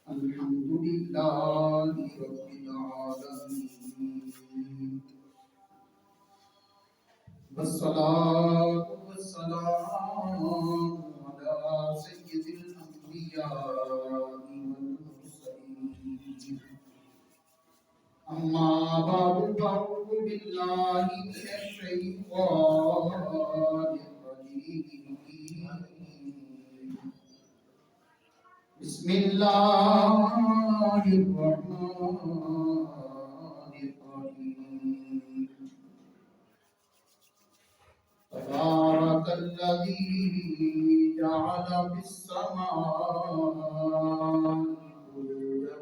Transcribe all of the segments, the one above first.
الحمد لله رب العالمين والصلاة والسلام على سيد الأنبياء والمرسلين أما بعد فأعوذ بالله من الشيطان الرجيم بسم الله الرحمن الرحيم تبارك الذي جعل في السماء بروجا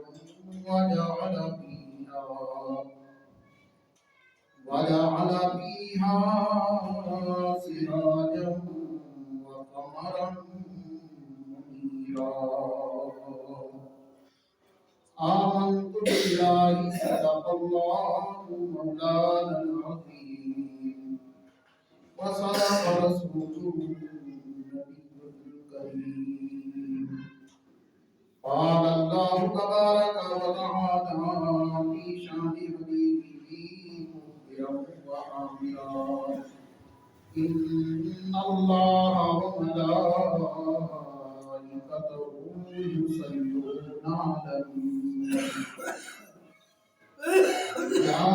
وجعل فيها سراجا وقمرا منيرا آمنت بالله صدق الله مولانا العظيم وصدق رسوله النبي الكريم قال الله تبارك وتعالى في شان حبيبه مخبرا وحاملا إن الله وملائكته يصلون على النبي يا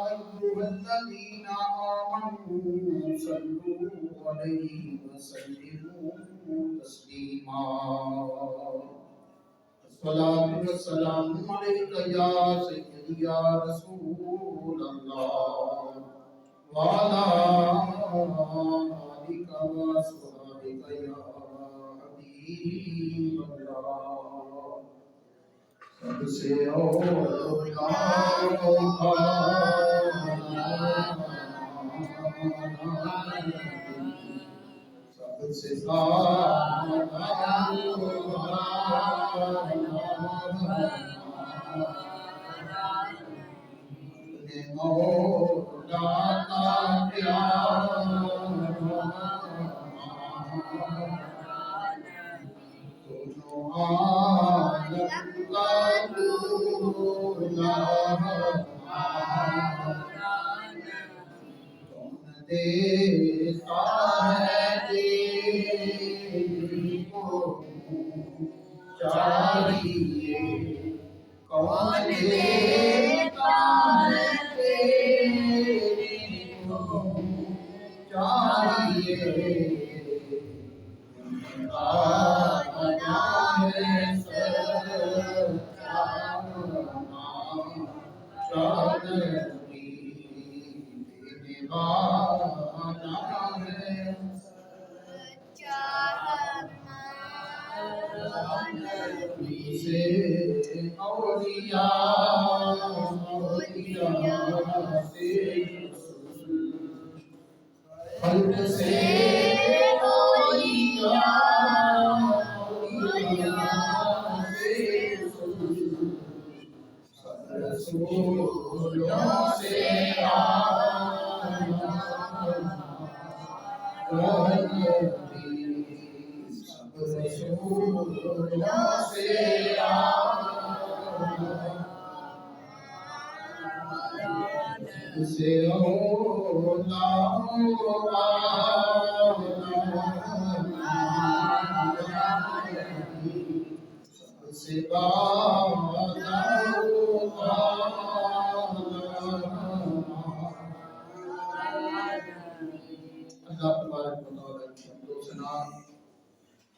أيها الذين آمنوا صلوا عليه وسلموا تسليما الصلاة والسلام عليك يا سيدي يا رسول الله وعلى آلك وأصحابك يا حبيب الله سب سے دیتا ہے تیری کو چاہیے کون دیتا ہے تیری کو چاہیے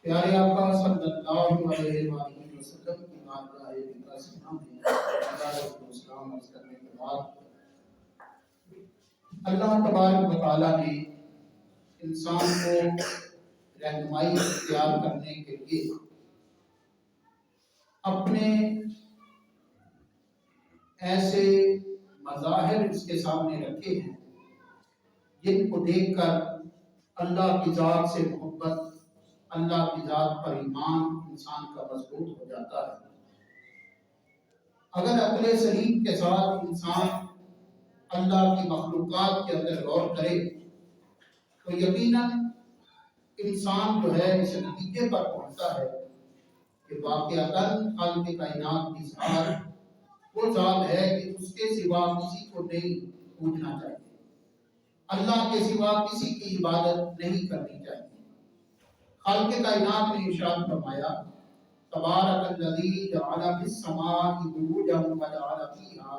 پیارے آقا صلی اللہ علیہ وآلہ وسلم کی بارگاہ مقدسہ میں عبادت و اسلام عرض کرنے کے بعد اللہ تبارک و تعالیٰ نے انسان کو رہنمائی اختیار کرنے کے لیے اپنے ایسے مظاہر اس کے سامنے رکھے ہیں جن کو دیکھ کر اللہ کی ذات سے محبت اللہ کی ذات پر ایمان انسان کا مضبوط ہو جاتا ہے۔ اگر عقل سلیم کے ساتھ انسان اللہ کی مخلوقات کے اندر غور کرے تو یقیناً انسان جو ہے اس نتیجے پر پہنچتا ہے کہ واقعتاً خالق کائنات کی ذات وہ ذات ہے کہ اس کے سوا کسی کو نہیں پوجنا چاہیے، اللہ کے سوا کسی کی عبادت نہیں کرنی چاہیے۔ خالق کائنات نے ارشاد فرمایا تبارک الذی جعل فی السماء بروجا وجعل فیہا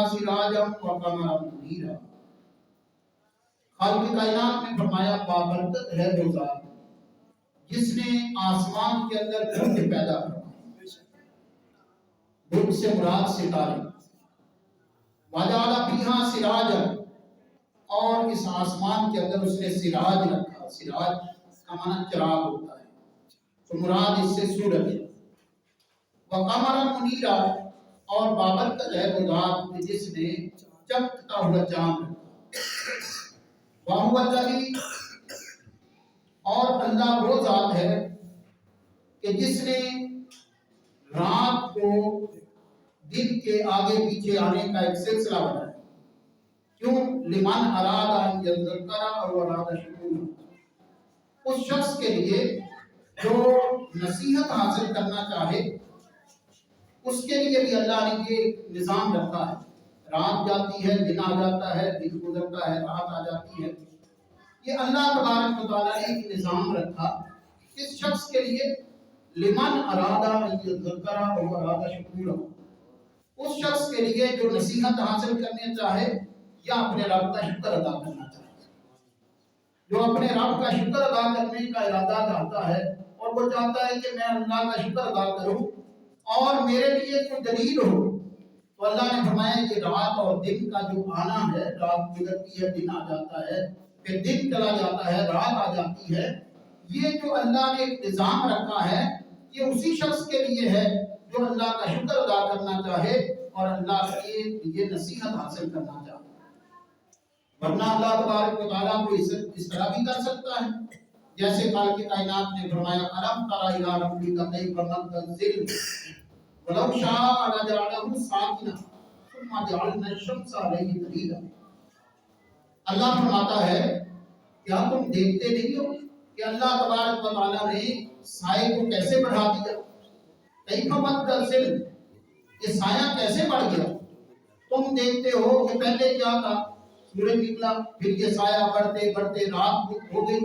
سراجا وقمرا منیرا۔ خالق کائنات نے فرمایا بابرکت ہے وہ ذات جس نے آسمان کے اندر برج پیدا فرمائے، برج سے مراد ستارے، وجعل فیہا سراجا، اور اس آسمان کے اندر اس نے سراج رکھا، سراج کا معنی چراغ ہوتا ہے، تو مراد اس سے سورج ہے، وقمرا منیرا، اور بابرکت ہے وہ ذات جس نے چمکتا ہوا چاند رکھا، وَهُوَ الَّذِي، اور اللہ وہ ذات ہے کہ جس نے رات کو دن کے آگے پیچھے آنے کا ایک سلسلہ بنایا، کیوں؟ لمن اراد ان یذکر او اراد شکورا، اس شخص کے لیے جو نصیحت حاصل کرنا چاہے اس کے لیے بھی اللہ نے یہ نظام رکھا ہے، رات جاتی ہے دن آ جاتا ہے، دن گزرتا ہے رات آ جاتی ہے، یہ اللہ تبارک و تعالیٰ نے ایک نظام رکھا اس شخص کے لیے، لمن اراد ان یذکر او اراد شکورا، اس شخص کے لیے جو نصیحت حاصل کرنے چاہے یا اپنے رب کا شکر ادا کرنا چاہے، جو اپنے رب کا شکر ادا کرنے کا ارادہ چاہتا ہے اور وہ چاہتا ہے کہ میں اللہ کا شکر ادا کروں اور میرے لیے کوئی دلیل ہو، تو اللہ نے فرمایا کہ رات اور دن کا جو آنا ہے، رات گزرتی ہے دن آ جاتا ہے، پھر دن چلا جاتا ہے رات آ جاتی ہے، یہ جو اللہ نے ایک نظام رکھا ہے یہ اسی شخص کے لیے ہے جو اللہ کا شکر ادا کرنا چاہے اور اللہ کے لیے نصیحت حاصل کرنا چاہے، ورنہ اللہ تبارک و تعالیٰ کو اس طرح بھی کر سکتا ہے جیسے خالق کائنات نے فرمایا الم تر الی ربک کیف مد الظل ولو شاء لجعلہ ساکنا ثم جعلنا الشمس علیہ دلیلا۔ اللہ فرماتا ہے کیا تم دیکھتے نہیں ہو کہ اللہ تبارک و تعالیٰ نے سائے کو کیسے بڑھا دیا، کیف مد الظل، یہ سایہ کیسے بڑھ گیا، تم دیکھتے ہو کہ پہلے کیا تھا، سورج نکلا پھر یہ سایہ بڑھتے بڑھتے رات ہو گئی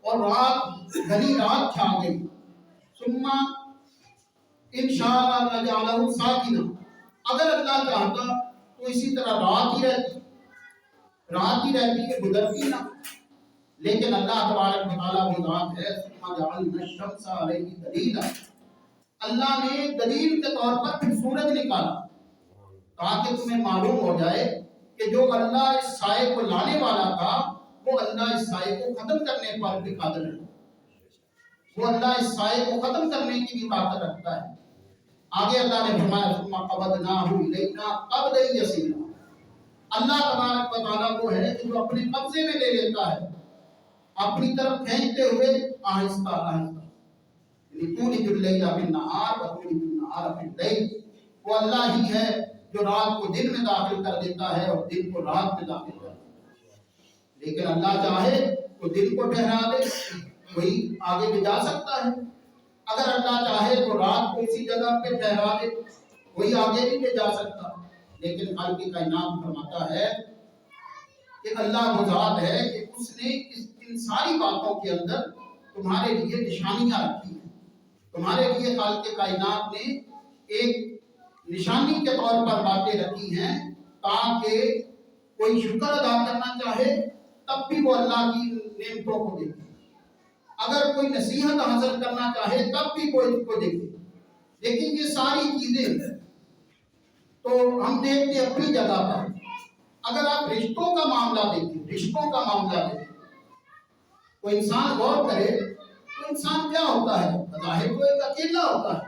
اور رات گھنی رات چھا گئی، ثم انشاء لجعلہ ساکنا، اگر اللہ چاہتا تو اسی طرح رات ہی رہتی ہے گزرتی نہ، لیکن اللہ تبارک و تعالیٰ وہ ذات ہے ثم جعلنا الشمس علیہ دلیلا، اللہ نے دلیل کے طور پر پھر سورج نکالا تاکہ تمہیں معلوم ہو جائے کہ جو اللہ اس سائے کو لانے والا تھا وہ اللہ اس سائے کو ختم کرنے پر بھی قادر ہے، وہ اللہ اس سائے کو ختم کرنے کی بھی طاقت رکھتا ہے۔ آگے اللہ نے فرمایا ثم قبضناہ الینا قبضا یسیرا، اللہ تبارک و تعالیٰ وہ ہے کہ جو اپنے قبضے میں لے لیتا ہے اپنی طرف کھینچتے ہوئے آہستہ آہستہ، لتولج اللیل فی النہار وتولج النہار فی اللیل، وہ اللہ ہی ہے جو رات کو دن میں داخل کر دیتا ہے اور دن کو رات میں داخل کر دیتا ہے، لیکن اللہ چاہے تو دن کو ٹھہرا دے، وہی آگے بھی جا سکتا ہے، اگر اللہ چاہے تو رات کو اسی جگہ پہ ٹھہرا دے، وہی آگے بھی لے جا سکتا، لیکن خالق کائنات فرماتا ہے کہ اللہ وہ ذات ہے کہ اس نے ان ساری باتوں کے اندر تمہارے لیے نشانیاں رکھی ہیں، تمہارے لیے خالق کائنات نے ایک نشانی کے طور پر باتیں رکھی ہیں تاکہ کوئی شکر ادا کرنا چاہے تب بھی وہ اللہ کی نعمتوں کو دیکھے، اگر کوئی نصیحت حاصل کرنا چاہے تب بھی کوئی اس کو دیکھے، لیکن یہ ساری چیزیں تو ہم دیکھتے اپنی جگہ پر، اگر آپ رشتوں کا معاملہ دیکھیں، رشتوں کا معاملہ دیکھیں، کوئی انسان غور کرے تو انسان کیا ہوتا ہے، بظاہر وہ ایک اکیلا ہوتا ہے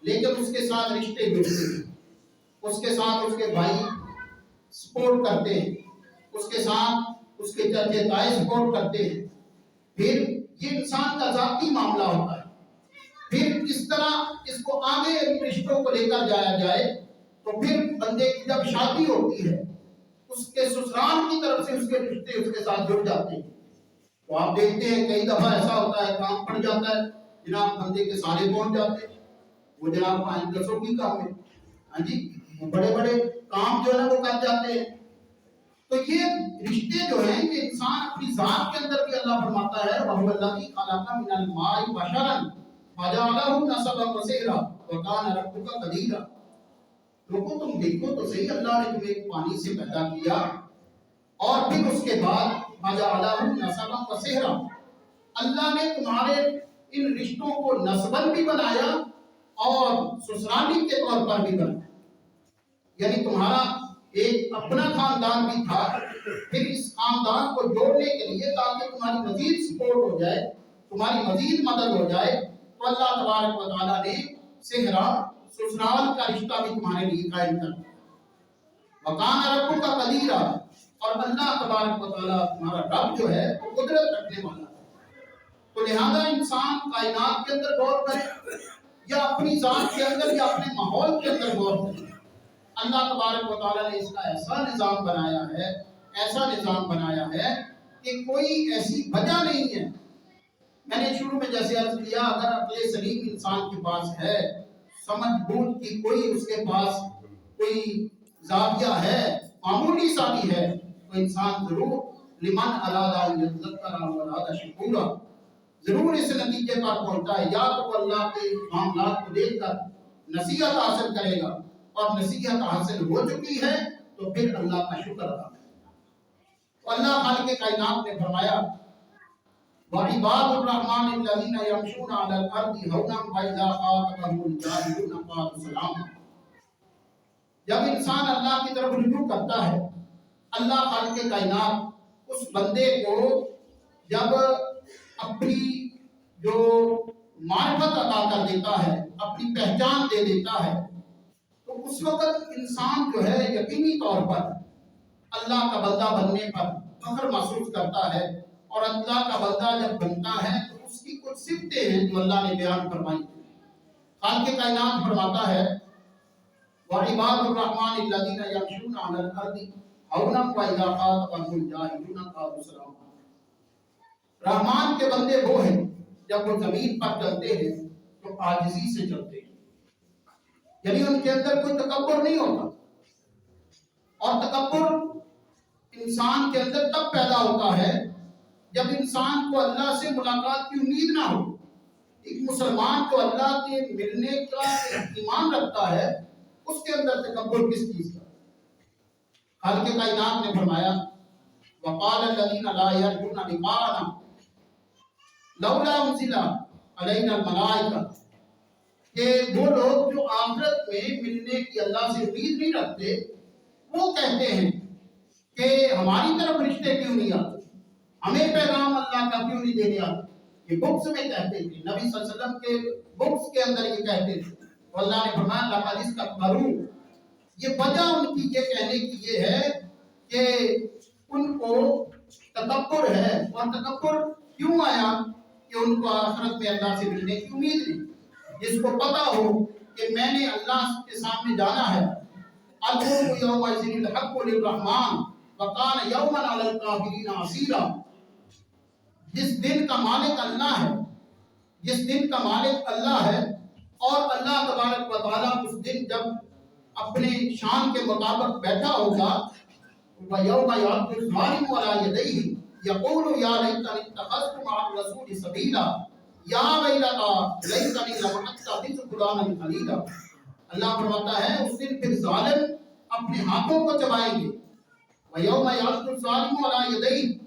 لیکن اس کے ساتھ رشتے جڑتے ہیں، اس کے ساتھ اس کے بھائی سپورٹ کرتے ہیں، اس کے ساتھ اس کے چچے تائے سپورٹ کرتے ہیں، پھر یہ انسان کا ذاتی معاملہ ہوتا ہے، پھر کس طرح اس کو آگے رشتوں کو لے کر جایا جائے، تو پھر بندے کی جب شادی ہوتی ہے اس کے سسرال کی طرف سے اس کے رشتے اس کے ساتھ جڑ جاتے ہیں، تو آپ دیکھتے ہیں کئی دفعہ ایسا ہوتا ہے کام پڑ جاتا ہے جناب بندے کے سارے پہنچ جاتے ہیں، وہ جناب 5-10 کی کام ہے، ہاں جی بڑے بڑے کام جو ہے وہ کر جاتے ہیں۔ تو یہ رشتے جو ہیں یہ انسان اپنی ذات کے اندر بھی اللہ فرماتا ہے وَهُوَ الَّذِي خَلَقَ مِنَ الْمَاءِ بَشَرًا فَجَعَلَهُ نَسَبًا وَصِهْرًا وَكَانَ رَبُّكَ قَدِيرًا۔ لوگوں تم دیکھو تو صحیح، اللہ نے تمہیں پانی سے پیدا کیا اور پھر اس کے بعد فَجَعَلَهُ نَسَبًا وَصِهْرًا، اللہ نے تمہارے ان رشتوں کو نسبن بھی بنایا اور سسرالی کے طور پر بھی بنایا، یعنی تمہارا ایک اپنا خاندان بھی تھا، پھر اس خاندان کو جوڑنے کے لیے تاکہ تمہاری مزید سپورٹ ہو جائے، تمہاری مزید مدد ہو جائے، تو اللہ تبارک و تعالیٰ نے صہرا سسرال کا رشتہ بھی تمہارے لیے قائم کر دیا۔ وَكَانَ رَبُّكَ قَدِيرًا، اور اللہ تبارک و تعالیٰ تمہارا رب جو ہے وہ قدرت رکھنے والا ہے۔ تو لہذا انسان کائنات کے اندر غور کرے یا اپنی ذات کے اندر یا اپنے ماحول کے اندر غور کرے، اللہ تبارک و تعالیٰ نے اس کا ایسا نظام بنایا ہے کہ کوئی ایسی وجہ نہیں ہے۔ میں نے شروع میں جیسے عرض کیا، اگر عقل سلیم انسان کے پاس ہے، سمجھ بوجھ کی کوئی اس کے پاس کوئی زاویہ ہے، معمولی سا بھی ہے، تو انسان ضرور لمن اراد ان یذکر و اراد شکورا ضرور اس نتیجے پر پہنچتا ہے، یا تو وہ اللہ کے معاملات کو دیکھ کر نصیحت حاصل کرے گا، اور نصیحت حاصل ہو چکی ہے تو پھر اللہ کا شکر ادا کرے گا۔ تو اللہ خالق کائنات نے فرمایا وَعِبَادُ الرَّحْمَنِ الَّذِينَ يَمْشُونَ عَلَى الْأَرْضِ هَوْنًا وَإِذَا خَاطَبَهُمُ الْجَاهِلُونَ قَالُوا سَلَامًا۔ جب انسان اللہ کی طرف رجوع کرتا ہے، اللہ خالق کائنات اس بندے کو جب اپنی جو معرفت عطا کر دیتا ہے، اپنی پہچان دے دیتا ہے، تو اس وقت انسان جو ہے یقینی طور پر اللہ کا بندہ بننے پر فخر محسوس کرتا ہے، اور اللہ کا بندہ جب بنتا ہے تو اس کی کچھ صفتیں ہیں جو اللہ نے بیان فرمائی۔ خالق کائنات فرماتا ہے وَعِبَادُ الرَّحْمَنِ الَّذِينَ يَمْشُونَ عَلَى الْأَرْضِ هَوْنًا وَإِذَا خَاطَبَهُمُ الْجَاهِلُونَ قَالُوا سَلَامًا۔ رحمان کے بندے وہ ہیں جب وہ زمین پر چلتے ہیں تو عاجزی سے چلتے ہیں، یعنی ان کے اندر کوئی تکبر نہیں ہوتا، اور تکبر انسان کے اندر تب پیدا ہوتا ہے جب انسان کو اللہ سے ملاقات کی امید نہ ہو۔ ایک مسلمان جو اللہ کے ملنے کا ایمان رکھتا ہے، اس کے اندر تکبر کس چیز کا؟ خالق کائنات نے فرمایا وَقَالَ الَّذِينَ لَا يَرْجُونَ لِقَاءَنَا لَوْلَا أُنزِلَ عَلَيْنَا الْمَلَائِكَةُ، کہ وہ لوگ جو آخرت میں ملنے کی اللہ سے امید نہیں رکھتے، وہ کہتے ہیں کہ ہماری طرف رشتے کیوں نہیں آتے، ہمیں پیغام اللہ کا کیوں نہیں دینے آتے۔ یہ بکس میں کہتے تھے، نبی صلی اللہ علیہ وسلم کے بکس کے اندر یہ کہتے تھے، تو اللہ نے فرمایا لَقَدِ اسْتَكْبَرُوا، یہ وجہ ان کی یہ کہنے کی یہ ہے کہ ان کو تکبر ہے، اور تکبر کیوں آیا کہ ان کو آخرت میں اللہ سے ملنے کی امید نہیں۔ جس کو پتا ہو کہ میں نے اللہ کے سامنے جانا ہے، الْمُلْكُ يَوْمَئِذٍ الْحَقُّ لِلرَّحْمَنِ وَكَانَ يَوْمًا عَلَى الْكَافِرِينَ عَسِيرًا، جس دن کا مالک اللہ ہے، جس دن کا مالک اللہ ہے، اور اللہ تبارک و تعالیٰ اس دن جب اپنے شان کے مطابق بیٹھا ہوگا، وَيَوْمَ يَعَضُّ الظَّالِمُ عَلَىٰ يَدَيْهِ يَقُولُ يَا لَيْتَنِي اتَّخَذْتُ مَعَ الرَّسُولِ سَبِيلًا يَا وَيْلَتَىٰ لَيْتَنِي لَمْ أَتَّخِذْ فُلَانًا خَلِيلًا۔ اللہ فرماتا ہے اس دن پھر ظالم اپنے ہاتھوں کو چبائیں گے، وَيَوْمَ يَعَضُّ الظَّالِمُ عَلَىٰ يَدَيْهِ،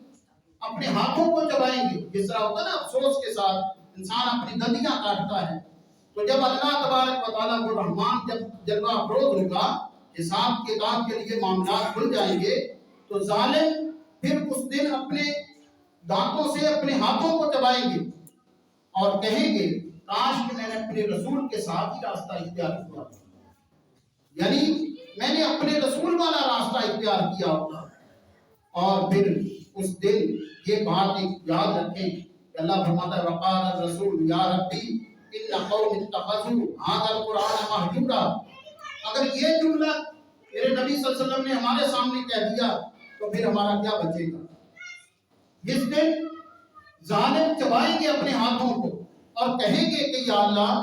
اپنے ہاتھوں کو چبائیں گے۔ جس طرح ہوتا ہے نا افسوس کے ساتھ انسان اپنی دندیاں کاٹتا ہے، تو جب اللہ تبارک و تعالیٰ کو رحمان جب جلوہ افروز ہوگا، حساب کتاب کے لیے معاملات کھل جائیں گے، تو ظالم پھر اس دن اپنے دانتوں سے اپنے ہاتھوں کو چبائیں گے اور کہیں گے کاش کہ میں نے اپنے رسول کے ساتھ ہی راستہ اختیار کیا، یعنی میں نے اپنے رسول والا راستہ اختیار کیا ہوتا۔ اور پھر اس دن یہ بات ایک یاد رکھیں کہ اللہ فرماتا ہے وقال الرسول یا ربی ان قوم اتخذوا هذا القرآن مہجورا۔ اگر یہ جملہ میرے نبی صلی اللہ علیہ وسلم نے ہمارے سامنے کہہ دیا تو پھر ہمارا کیا بچے گا؟ جس دن ظالم چبائیں گے اپنے ہاتھوں کو اور کہیں گے کہ یا اللہ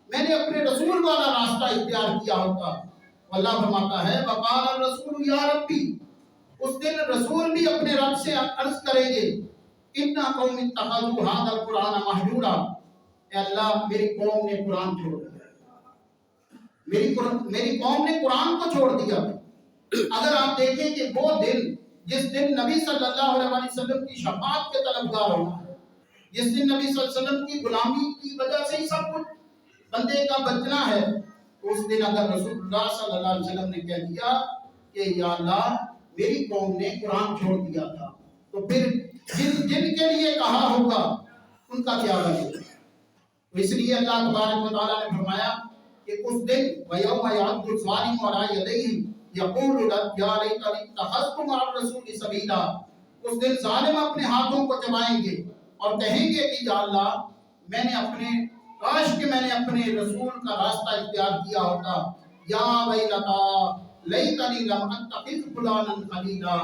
میں نے اپنے رسول والا راستہ اختیار کیا ہوتا. اللہ فرماتا ہے وقال الرسول یا ربی، اس دن رسول بھی اپنے رب سے عرض کریں گے ان قوم اتخذوا هذا القرآن مہجورا، اے اللہ میری قوم نے قرآن چھوڑ دیا، میری قوم نے قرآن کو چھوڑ دیا. اگر آپ دیکھیں کہ وہ دن جس دن نبی صلی اللہ علیہ وسلم کی شفاعت کے طلبگار ہونا ہے، جس دن نبی صلی اللہ علیہ وسلم کی غلامی کی وجہ سے ہی سب کچھ بندے کا بچنا ہے، اس دن اگر رسول اللہ صلی اللہ علیہ وسلم نے کہہ دیا کہ یا اللہ میری قوم نے قرآن چھوڑ دیا تھا، تو پھر جن کے لیے کہا ہوگا ان کا کیا بنے. تو اس لیے اللہ تبارک و تعالیٰ نے فرمایا کہ اس دن وَيَوْمَ يَعَضُّ الظَّالِمُ عَلَىٰ يَدَيْهِ يَقُولُ يَا لَيْتَنِي اتَّخَذْتُ مَعَ الرَّسُولِ سَبِيلًا، اس دن ظالم اپنے ہاتھوں کو چبائیں گے اور کہیں گے کہ یا اللہ میں نے کاش کہ میں نے اپنے رسول کا راستہ اختیار کیا ہوتا. یا ویلتا لیتنی لم اتخذ فلانا خلیلا.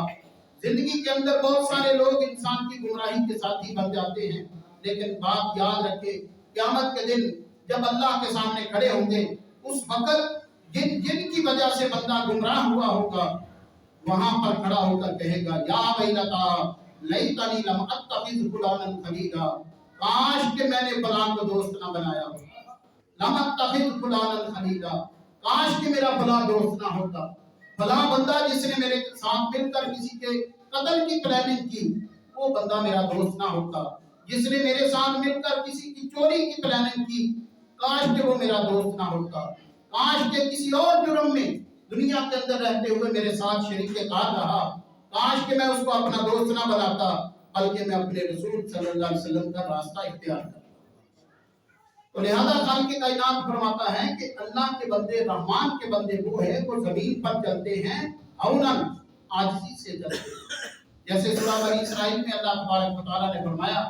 زندگی کے اندر بہت سارے لوگ انسان کی گمراہی کے ساتھی بن جاتے ہیں، لیکن بات یاد رکھے قیامت کے دن جب اللہ کے سامنے کھڑے ہوں گے اس وقت جن کی وجہ سے بندہ گمراہ ہوا ہوگا وہاں پر کھڑا ہو کر کہے گا یا ویلتا لیتنی لم اتخذ فلانا خلیلا، کاش کہ میں نے فلاں کو دوست نہ بنایا ہوتا. لم اتخذ فلانا خلیلا، کاش کہ میرا فلاں دوست نہ ہوتا. فلاں بندہ جس نے میرے ساتھ مل کر کسی کے قتل کی پلاننگ کی وہ بندہ میرا دوست نہ ہوتا. جس نے میرے ساتھ مل کر کسی کی چوری کی پلاننگ کی کاش کہ وہ میرا دوست نہ ہوتا. کاش کہ کسی اور جرم میں دنیا کے اندر رہتے ہوئے میرے ساتھ شریک کار رہا، کاش کہ میں اس کو اپنا دوست نہ بناتا بلکہ میں اپنے رسول صلی اللہ علیہ وسلم کا راستہ اختیار کرتا. تو لہذا خالق کائنات فرماتا ہے کہ اللہ کے بندے، رحمان کے بندے وہ ہیں وہ زمین پر چلتے ہیں اونن، عاجزی سے چلتے ہیں. جیسے سورہ بنی اسرائیل میں اللہ تبارک و تعالیٰ نے فرمایا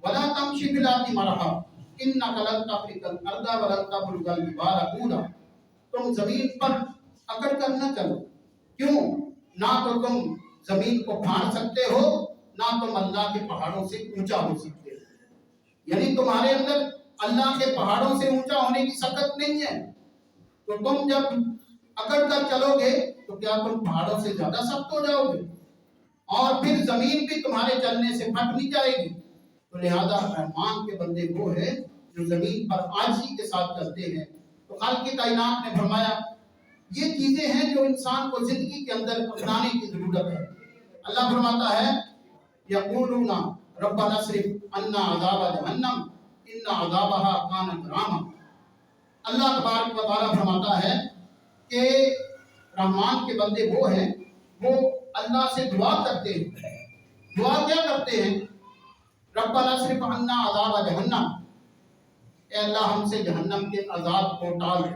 وَلَا تَمْشِ فِي الْأَرْضِ مَرَحًا إِنَّكَ لَن تَخْرِقَ الْأَرْضَ وَلَن تَبْلُغَ الْجِبَالَ طُولًا. تم زمین پر اکڑ کر نہ چلو، کیوں؟ نہ تو تم زمین کو پھاڑ سکتے ہو نہ تم اللہ کے پہاڑوں سے اونچا ہو سکتے ہو. یعنی تمہارے اندر اللہ کے پہاڑوں سے اونچا ہونے کی سکت نہیں ہے. تو تم جب اکڑ کر چلو گے تو کیا تم پہاڑوں سے زیادہ سخت ہو جاؤ گے؟ اور پھر زمین بھی تمہارے چلنے سے پھٹ نہیں جائے گی. تو لہذا رحمان کے بندے وہ ہیں جو زمین پر عاجزی کے ساتھ چلتے ہیں. تو خالق کائنات نے فرمایا یہ چیزیں ہیں جو انسان کو زندگی کے اندر اپنانے کی ضرورت ہے. اللہ فرماتا ہے یقولون ربنا اصرف عنا عذاب جہنم ان عذابها کان غراما. اللہ تبارک و تعالیٰ فرماتا ہے کہ رحمان کے بندے وہ ہیں وہ اللہ سے دعا کرتے ہیں. دعا کیا کرتے ہیں؟ ربنا اصرف عنا عذاب جہنم، اے اللہ ہم سے جہنم کے عذاب کو ٹال دے.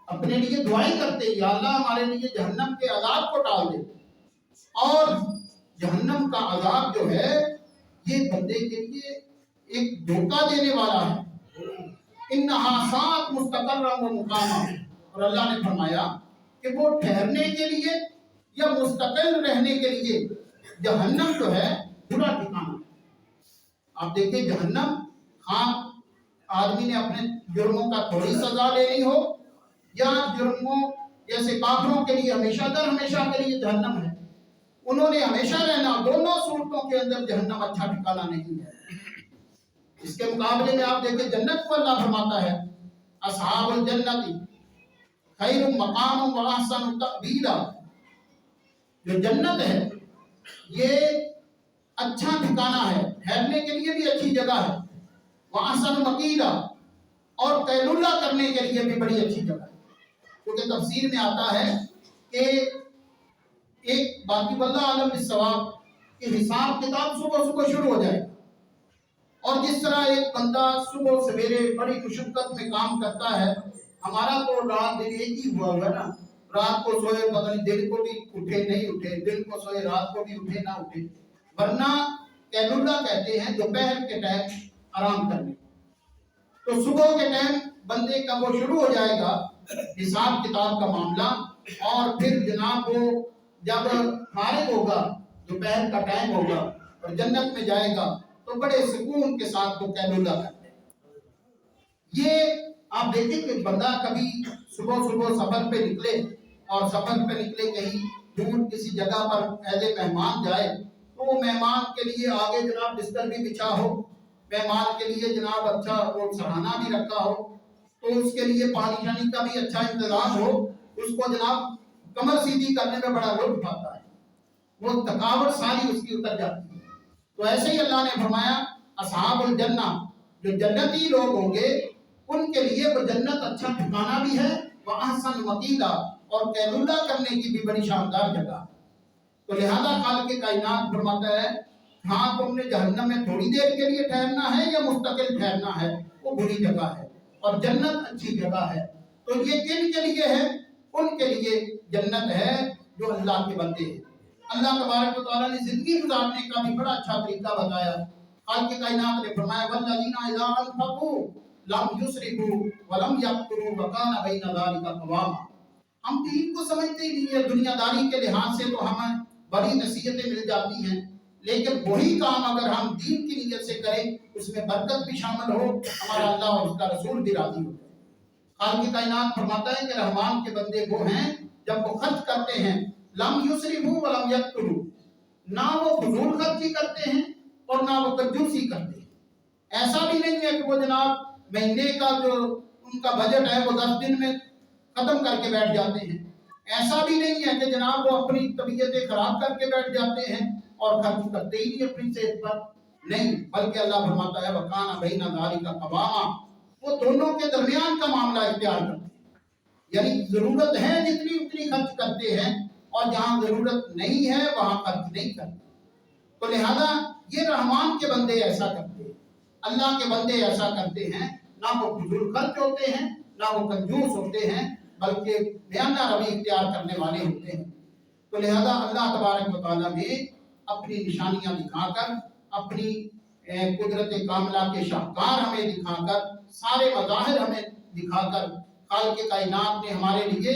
اپنے لیے دعائیں کرتے ہیں یا اللہ ہمارے لیے جہنم کے عذاب کو ٹال دے. اور جہنم کا عذاب جو ہے یہ بندے کے لیے ایک دھوکہ دینے والا ہے. انہا سات مستقرا و مقاما. اور اللہ نے فرمایا کہ وہ ٹھہرنے کے لیے یا مستقل رہنے کے لیے جہنم جو ہے برا ٹھکانہ. آپ دیکھیں جہنم، ہاں آدمی نے اپنے جرموں کا تھوڑی سزا لینی ہو یا جرموں جیسے کافروں کے لیے ہمیشہ در ہمیشہ کے لیے جہنم ہے، انہوں نے ہمیشہ رہنا، دونوں صورتوں کے اندر جہنم اچھا ٹھکانہ نہیں ہے. اس کے مقابلے میں آپ دیکھیں جنت کو اللہ فرماتا ہے اصحاب الجنت خیر مقام و احسن تأویلا. جو جنت ہے یہ اچھا ٹھکانہ ہے، ٹھہرنے کے لیے بھی اچھی جگہ ہے. وَأَحْسَنُ مَقِيلًا، اور قیلولہ کرنے کے لیے بھی بڑی اچھی جگہ ہے. کیونکہ تفسیر میں آتا ہے کہ ایک باقی واللہ عالم بالثواب کہ حساب کتاب صبح صبح شروع ہو جائے، اور جس طرح ایک بندہ صبح سویرے بڑی مشقت میں کام کرتا ہے، ہمارا تو رات دن ایک ہی ہوا ہے نا، رات کو سوئے پتہ نہیں دن کو بھی اٹھے نہیں اٹھے، دن کو سوئے رات کو بھی اٹھے نہ اٹھے. ورنہ قیلولہ کہتے ہیں دوپہر کے ٹائم آرام کرنے. تو صبح کے ٹائم بندے کا وہ شروع ہو جائے گا حساب کتاب کا معاملہ، اور پھر جناب وہ جب فارغ ہوگا دوپہر کا ٹائم ہوگا اور جنت میں جائے گا تو بڑے سکون کے ساتھ وہ قیلولہ کرتے ہیں۔ یہ آپ دیکھیں کہ بندہ کبھی صبح صبح سفر پہ نکلے اور سفر پہ نکلے کہیں دور کسی جگہ پر ایز اے مہمان جائے تو وہ مہمان کے لیے آگے جناب بستر بھی بچھا ہو، مہمان کے لیے جناب اچھا وہ سرہانہ بھی رکھا ہو، تو اس کے لیے پانی شانی کا بھی اچھا انتظام ہو، اس کو جناب کمر سیدھی کرنے میں بڑا لطف آتا ہے، وہ تھکاوٹ ساری اس کی اتر جاتی ہے۔ تو ایسے ہی اللہ نے فرمایا اصحاب الجنہ، جو جنتی لوگ ہوں گے ان کے لیے وہ جنت اچھا ٹھکانہ بھی ہے، وہ احسن مقیلا، اور قیلولہ کرنے کی بھی بڑی شاندار جگہ۔ تو لہذا خالق کائنات فرماتا ہے ہاں تم نے جہنم میں تھوڑی دیر کے لیے ٹھہرنا ہے یا مستقل ٹھہرنا ہے، وہ بری جگہ ہے اور جنت اچھی جگہ ہے۔ تو یہ کن کے لیے ہے؟ ان کے لیے جنت ہے جو اللہ کے بندے ہیں۔ اللہ تبارک و تعالیٰ نے زندگی گزارنے کا بھی بڑا اچھا طریقہ بتایا۔ خالق کائنات نے فرمایا والذین اذا انفقوا لم یسرفوا ولم یقتروا وکان بین ذلک قواما۔ ہم دین کو سمجھتے ہی نہیں ہے، دنیا داری کے لحاظ سے تو ہمیں بڑی نصیحتیں مل جاتی ہیں، لیکن وہی کام اگر ہم دین کی نیت سے کریں اس میں برکت بھی شامل ہو، ہمارا اللہ اور اس کا رسول بھی راضی ہو جائے۔ خالق کائنات فرماتا ہے کہ رحمان کے بندے وہ ہیں جب وہ خرچ کرتے ہیں لم یسرفوا ولم یقتروا، نہ وہ فضول خرچی کرتے ہیں اور نہ وہ کنجوسی کرتے ہیں۔ ایسا بھی نہیں ہے کہ وہ جناب مہینے کا جو ان کا بجٹ ہے وہ 10 دن میں ختم کر کے بیٹھ جاتے ہیں، ایسا بھی نہیں ہے کہ جناب وہ اپنی طبیعتیں خراب کر کے بیٹھ جاتے ہیں اور خرچ کرتے ہی نہیں اپنی صحت پر، نہیں، بلکہ اللہ فرماتا ہے وَكَانَ بَيْنَ ذَلِكَ قَوَامًا، وہ دونوں کے درمیان کا معاملہ اختیار کرتے ہیں، یعنی ضرورت ہے جتنی اتنی خرچ کرتے ہیں اور جہاں ضرورت نہیں ہے وہاں خرچ نہیں کرتے۔ تو لہذا یہ رحمان کے بندے ایسا کرتے ہیں، اللہ کے بندے ایسا کرتے ہیں، نہ وہ فضول خرچ ہوتے ہیں نہ وہ کنجوس ہوتے ہیں، بلکہ میانہ روی اختیار کرنے والے ہوتے ہیں۔ تو لہذا اللہ تبارک و تعالیٰ نے اپنی نشانیاں دکھا کر، اپنی قدرت کاملہ کے شاہکار ہمیں دکھا کر، سارے مظاہر ہمیں دکھا کر خالق کائنات نے ہمارے لیے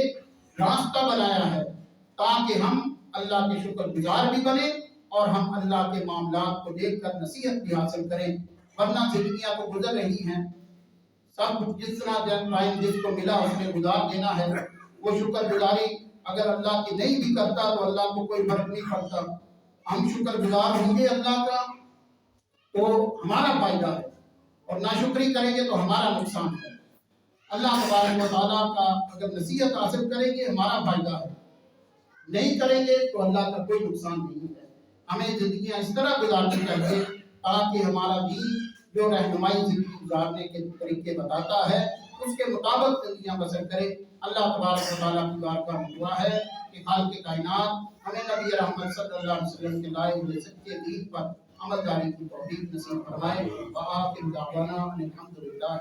راستہ بنایا ہے تاکہ ہم اللہ کے شکر گزار بھی بنیں اور ہم اللہ کے معاملات کو دیکھ کر نصیحت بھی حاصل کریں، ورنہ زندگیاں تو گزر رہی ہیں، سب جس طرح ٹائم جس کو ملا اس نے گزار دینا ہے۔ وہ شکر گزاری اگر اللہ کی نہیں بھی کرتا تو اللہ کو کوئی فرق نہیں پڑتا، ہم شکر گزار ہوں گے اللہ کا تو ہمارا فائدہ ہے، اور ناشکری کریں گے تو ہمارا نقصان ہے۔ اللہ تبارک و تعالیٰ کا اگر نصیحت حاصل کریں گے ہمارا فائدہ ہے، نہیں کریں گے تو اللہ کا کوئی نقصان نہیں ہے۔ ہمیں زندگیاں اس طرح گزارنی چاہیے تاکہ ہمارا دین جو رہنمائی زندگی گزارنے کے طریقے بتاتا ہے اس کے مطابق زندگیاں بسر کرے۔ اللہ تبارک و تعالیٰ کی بارگاہ میں دعا ہے کہ خالق کائنات ہمیں نبی رحمت صلی اللہ علیہ وسلم کے لائے ہوئے سچے دین پر عمل جاری کی توفیق نصیب فرمائے۔ وآخر دعوانا ان الحمد للہ۔